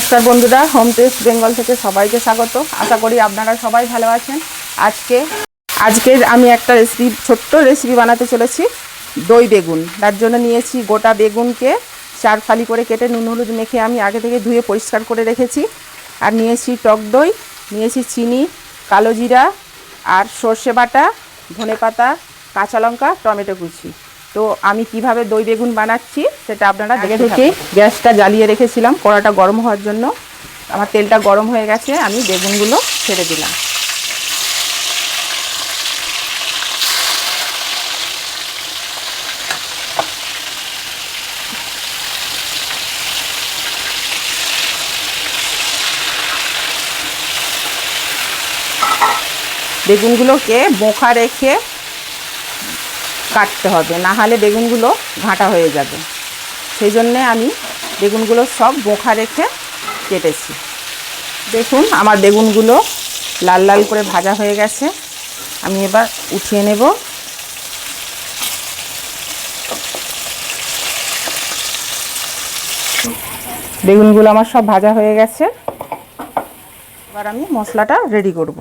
নমস্কার বন্ধুরা, home test Bengal থেকে সবাইকে স্বাগত। আশা করি আপনারা সবাই ভালো আছেন। আজকে আমি একটা ছোট্ট রেসিপি বানাতে চলেছি, দই বেগুন। তার জন্য নিয়েছি গোটা বেগুনকে 4 ফালি করে কেটে নুন হলুদ মেখে আমি আগে থেকে ধুয়ে পরিষ্কার করে রেখেছি। আর নিয়েছি টক দই, নিয়েছি চিনি, কালো জিরা আর সর্ষে বাটা, ধনেপাতা, কাঁচা লঙ্কা, টমেটো কুচি। তো আমি কিভাবে দই বেগুন বানাচ্ছি সেটা আপনারা আগে থেকেই গ্যাসটা জ্বালিয়ে রেখেছিলাম কড়াটা গরম হওয়ার জন্য। আমার তেলটা গরম হয়ে গেছে, আমি বেগুনগুলো ছেড়ে দিলাম। বেগুনগুলোকে বোঁখা রেখে কাটতে হবে, না হলে বেগুনগুলো ঘাঁটা হয়ে যাবে। সেই জন্যে আমি বেগুনগুলো সব বোঁখা রেখে কেটেছি। দেখুন আমার বেগুনগুলো লাল লাল করে ভাজা হয়ে গেছে। আমি এবার উঠিয়ে নেব। বেগুনগুলো আমার সব ভাজা হয়ে গেছে। এবার আমি মশলাটা রেডি করব।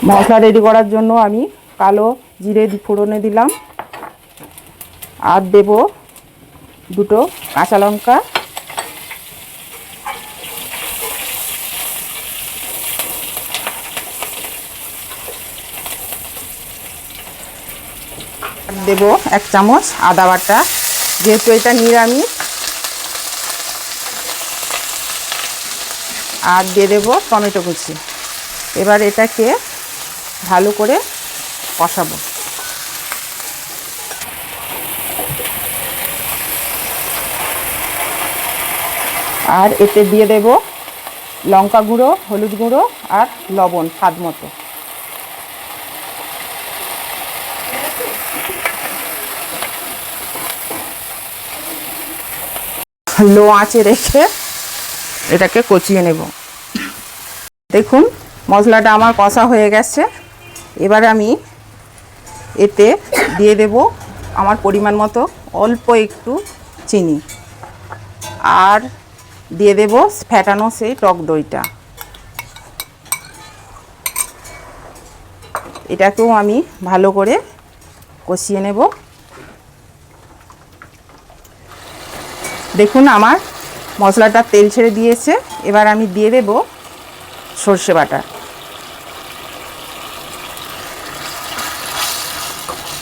মশলা রেডি করার জন্য আমি কালো জিরে ফোড়নে দিলাম, আর দেব 2টো কাঁচা লঙ্কা, দেব 1 চামচ আদা বাটা, যেহেতু এটা নিরামিষ। আর দিয়ে দেবো টমেটো কুচি। এবার এটাকে ভালো করে কষাবো। আর এতে দিয়ে দেব লঙ্কা গুঁড়ো, হলুদ গুঁড়ো আর লবণ স্বাদ মতো। লো আঁচে রেখে এটাকে কষিয়ে নেব। দেখুন মশলাটা আমার কষা হয়ে গেছে। এবার আমি এতে দিয়ে দেব আমার পরিমাণ মতো অল্প একটু চিনি, আর দিয়ে দেব ফ্যাটানো সেই টক দইটা। এটাকেও আমি ভালো করে কষিয়ে নেব। দেখুন আমার মশলাটা তেল ছেড়ে দিয়েছে। এবার আমি দিয়ে দেব সর্ষে বাটা।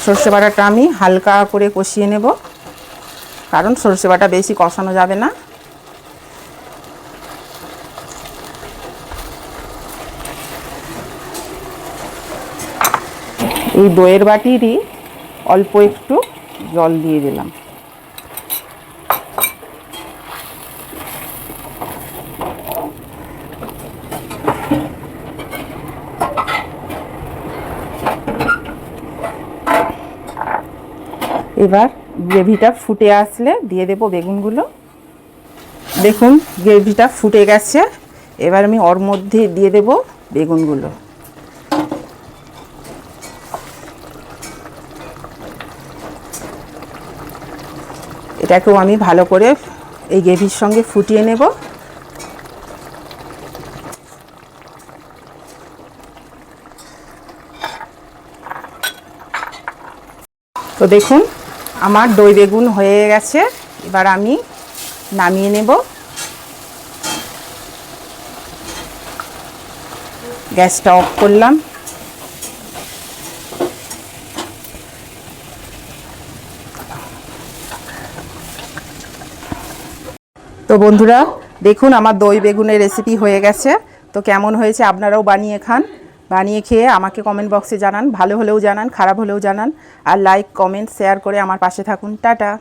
সর্ষে বাটাটা আমি হালকা করে কষিয়ে নেব, কারণ সর্ষে বাটা বেশি কষানো যাবে না। এই দইয়ের বাটিরই অল্প একটু জল দিয়ে দিলাম। এবার গ্রেভিটা ফুটে আসলে দিয়ে দেব বেগুনগুলো। দেখুন গ্রেভিটা ফুটে গেছে। এবার আমি ওর মধ্যে দিয়ে দেব বেগুনগুলো। এটাকেও আমি ভালো করে এই গ্রেভির সঙ্গে ফুটিয়ে নেব। তো দেখুন আমার দই বেগুন হয়ে গেছে। এবার আমি নামিয়ে নেব। গ্যাসটা অফ করলাম। তো বন্ধুরা দেখুন আমার দই বেগুনের রেসিপি হয়ে গেছে। তো কেমন হয়েছে আপনারাও বানিয়ে খান। বানিয়ে খেয়ে আমাকে কমেন্ট বক্সে জানান, ভালো হলেও জানান, খারাপ হলেও জানান। আর লাইক, কমেন্ট, শেয়ার করে আমার পাশে থাকুন। টাটা।